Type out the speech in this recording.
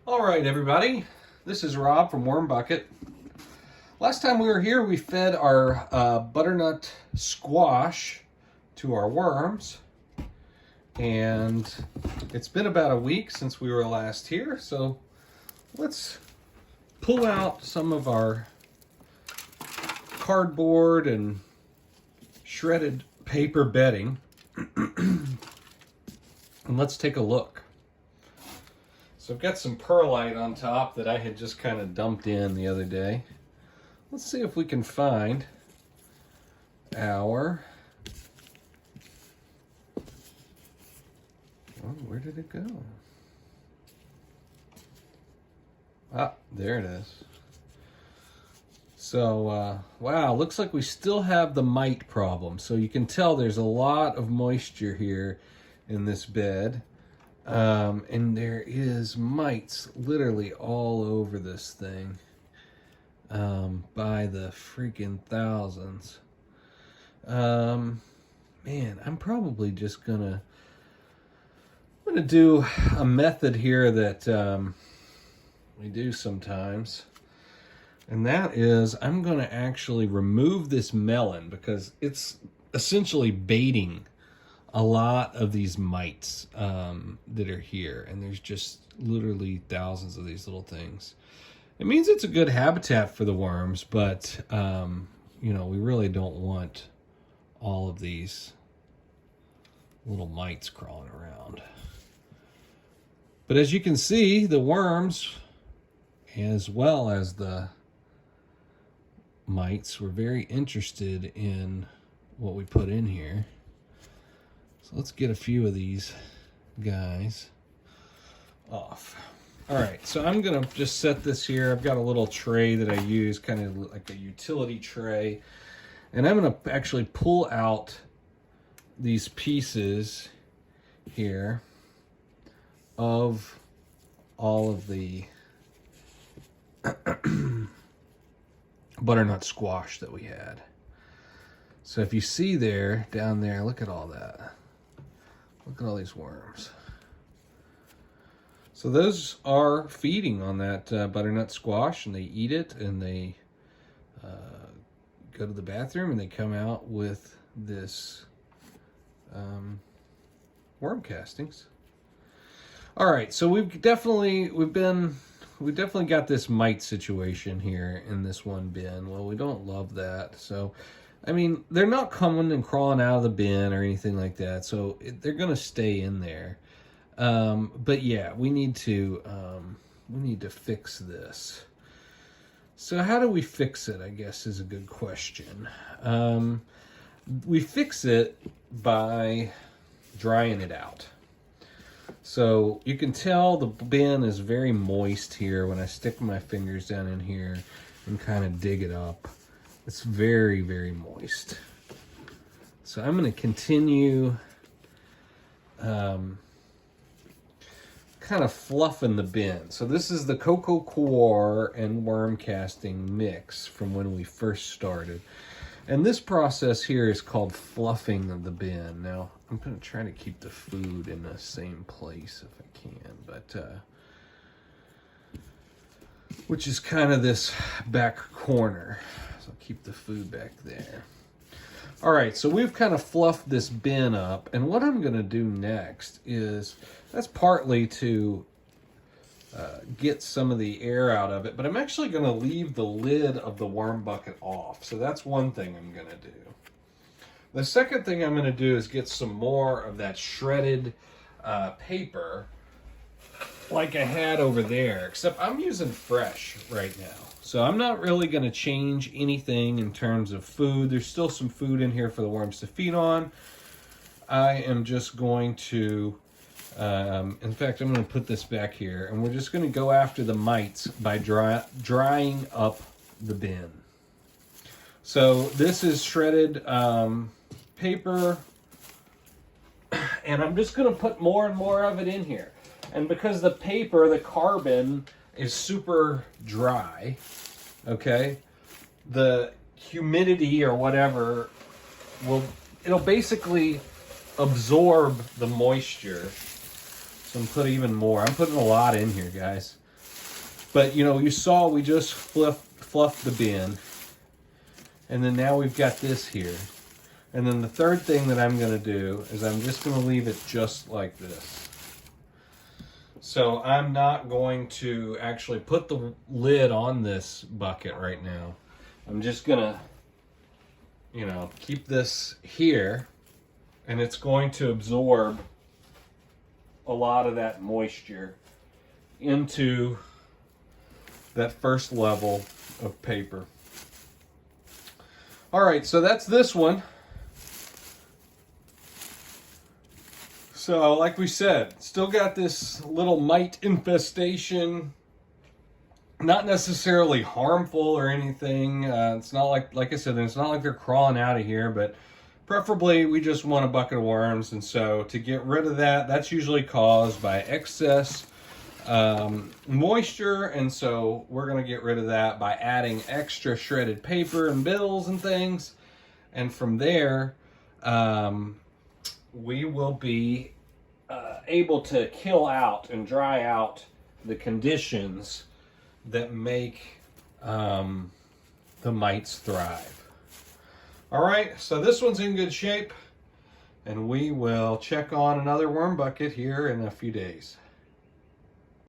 All right, everybody. This is Rob from Worm Bucket. Last time we were here, we fed our butternut squash to our worms. And it's been about a week since we were last here, so let's pull out some of our cardboard and shredded paper bedding and let's take a look. So I've got some perlite on top that I had just kind of dumped in the other day. Let's see if we can find our... Oh, where did it go? Ah, there it is. So, wow, looks like we still have the mite problem. So you can tell there's a lot of moisture here in this bed. And there is mites literally all over this thing. By the freaking thousands. Man, I'm probably just I'm gonna do a method here that we do sometimes. And that is, I'm going to actually remove this melon because it's essentially baiting a lot of these mites that are here. And there's just literally thousands of these little things. It means it's a good habitat for the worms, but, you know, we really don't want all of these little mites crawling around. But as you can see, the worms, as well as the mites, were very interested in what we put in here. So let's get a few of these guys off. All right, so I'm gonna just set this here. I've got a little tray that I use, kind of like a utility tray, and I'm gonna actually pull out these pieces here of all of the butternut squash that we had. So if you see there, down there, look at all that. Look at all these worms. So those are feeding on that butternut squash, and they eat it, and they go to the bathroom, and they come out with this worm castings. All right, so we've definitely got this mite situation here in this one bin. Well, we don't love that. So, I mean, they're not coming and crawling out of the bin or anything like that. So they're going to stay in there. But yeah, we need to fix this. So how do we fix it, I guess, is a good question. We fix it by drying it out. So you can tell the bin is very moist here when I stick my fingers down in here and kind of dig it up. It's very, very moist. So I'm going to continue kind of fluffing the bin. So this is the cocoa coir and worm casting mix from when we first started. And this process here is called fluffing of the bin. Now, I'm going to try to keep the food in the same place if I can, but which is kind of this back corner. So I'll keep the food back there. All right, so we've kind of fluffed this bin up, and what I'm going to do next is, that's partly to get some of the air out of it, but I'm actually going to leave the lid of the worm bucket off. So that's one thing I'm going to do. The second thing I'm going to do is get some more of that shredded paper like I had over there, except I'm using fresh right now. So I'm not really going to change anything in terms of food. There's still some food in here for the worms to feed on. I am just going to, in fact, I'm going to put this back here, and we're just going to go after the mites by drying up the bin. So this is shredded paper, and I'm just going to put more and more of it in here. And because the paper, the carbon, is super dry, okay, the humidity or whatever it'll basically absorb the moisture. So I'm putting even more. I'm putting a lot in here, guys. But you know, you saw we just fluffed the bin. And then now we've got this here. And then the third thing that I'm going to do is I'm just going to leave it just like this. So I'm not going to actually put the lid on this bucket right now. I'm just going to, you know, keep this here, and it's going to absorb a lot of that moisture into that first level of paper. All right, so that's this one. So, like we said, still got this little mite infestation. Not necessarily harmful or anything. It's not like I said, it's not like they're crawling out of here, but preferably we just want a bucket of worms. And so to get rid of that, that's usually caused by excess moisture. And so we're going to get rid of that by adding extra shredded paper and bills and things. And from there, we will be able to kill out and dry out the conditions that make the mites thrive. All right, so this one's in good shape, and we will check on another worm bucket here in a few days.